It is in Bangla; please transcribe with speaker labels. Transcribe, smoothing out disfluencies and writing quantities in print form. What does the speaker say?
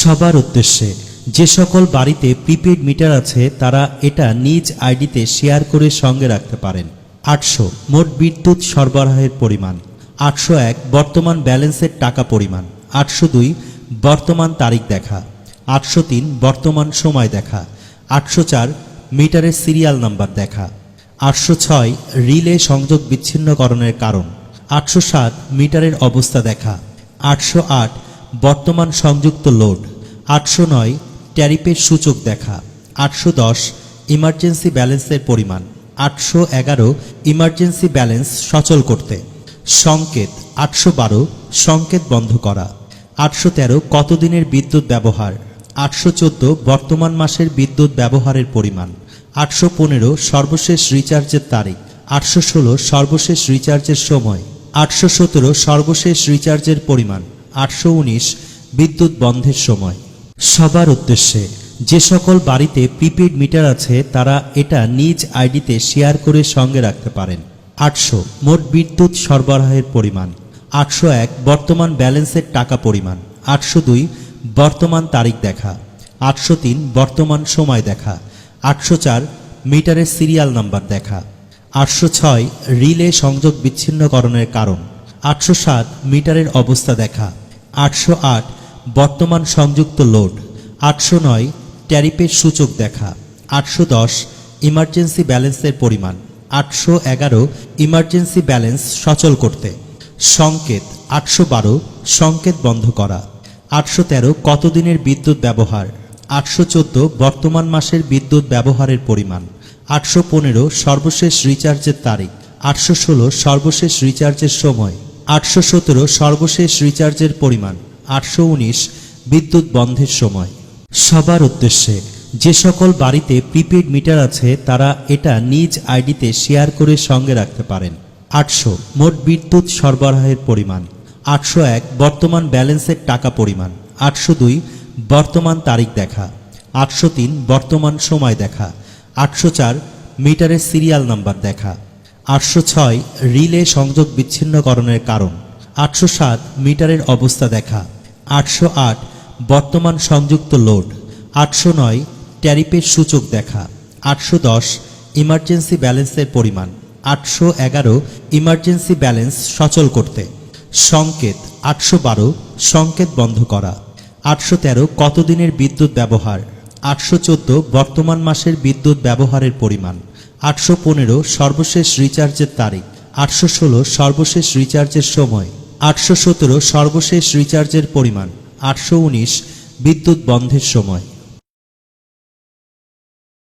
Speaker 1: সবার উদ্দেশ্যে যে সকল বাড়িতে প্রিপেড মিটার আছে তারা এটা নিজ আইডিতে শেয়ার করে সঙ্গে রাখতে পারেন। 800 মোট বিদ্যুৎ সরবরাহের পরিমাণ। 801 বর্তমান ব্যালেন্সের টাকা পরিমাণ। 802 বর্তমান তারিখ দেখা। 803 বর্তমান সময় দেখা। 804 মিটারের সিরিয়াল নাম্বার দেখা। 806 রিলে সংযোগ বিচ্ছিন্নকরণের কারণ। 807 মিটারের অবস্থা দেখা। 808 বর্তমান সংযুক্ত লোড। 809 ট্যারিফের সূচক দেখা। 810 ইমার্জেন্সি ব্যালেন্সের পরিমাণ। 811 ইমার্জেন্সি ব্যালেন্স সচল করতে সংকেত। 812 সংকেত বন্ধ করা। 813 কতদিনের বিদ্যুৎ ব্যবহার। 814 বর্তমান মাসের বিদ্যুৎ ব্যবহারের পরিমাণ। 815 সর্বশেষ রিচার্জের তারিখ। 816 সর্বশেষ রিচার্জের সময়। 817 সর্বশেষ রিচার্জের পরিমাণ। 819 বিদ্যুৎ বন্ধের সময়। সবার উদ্দেশ্যে যে সকল বাড়িতে প্রিপেড মিটার আছে তারা এটা নিজ আইডিতে শেয়ার করে সঙ্গে রাখতে পারেন। 800 মোট বিদ্যুৎ সরবরাহের পরিমাণ। 801 বর্তমান ব্যালেন্সের টাকা পরিমাণ। 802 বর্তমান তারিখ দেখা। 803 বর্তমান সময় দেখা। 804 মিটারের সিরিয়াল নাম্বার দেখা। 806 রিলে সংযোগ বিচ্ছিন্নকরণের কারণ। 807 মিটারের অবস্থা দেখা। 808 বর্তমান সংযুক্ত লোড। 809 ট্যারিফের সূচক দেখা। 810 ইমার্জেন্সি ব্যালেন্সের পরিমাণ। 811 ইমার্জেন্সি ব্যালেন্স সচল করতে সংকেত। 812 সংকেত বন্ধ করা। 813 কতদিনের বিদ্যুৎ ব্যবহার। 814 বর্তমান মাসের বিদ্যুৎ ব্যবহারের পরিমাণ। 815 সর্বশেষ রিচার্জের তারিখ। 816 সর্বশেষ রিচার্জের সময়। 817 সর্বশেষ রিচার্জের পরিমাণ। 819 বিদ্যুৎ বন্ধের সময়। সবার উদ্দেশ্যে যে সকল বাড়িতে প্রিপেড মিটার আছে তারা এটা নিজ আইডিতে শেয়ার করে সঙ্গে রাখতে পারেন। 800 মোট বিদ্যুৎ সরবরাহের পরিমাণ। 801 বর্তমান ব্যালেন্সের টাকা পরিমাণ। 802 বর্তমান তারিখ দেখা। 803 বর্তমান সময় দেখা। 804 মিটারের সিরিয়াল নাম্বার দেখা। 806 রিলে সংযোগ বিচ্ছিন্নকরণের কারণ। 807 মিটারের অবস্থা দেখা। 808 বর্তমান সংযুক্ত লোড। 809 ট্যারিফের সূচক দেখা। 810 ইমার্জেন্সি ব্যালেন্সের পরিমাণ। 811 ইমার্জেন্সি ব্যালেন্স সচল করতে সংকেত। 812 সংকেত বন্ধ করা। 813 কতদিনের বিদ্যুৎ ব্যবহার। 814 বর্তমান মাসের বিদ্যুৎ ব্যবহারের পরিমাণ। 815 সর্বশেষ রিচার্জের তারিখ। 816 সর্বশেষ রিচার্জের সময়। 817 সর্বশেষ রিচার্জের পরিমাণ। 819 বিদ্যুৎ বন্ধের সময়।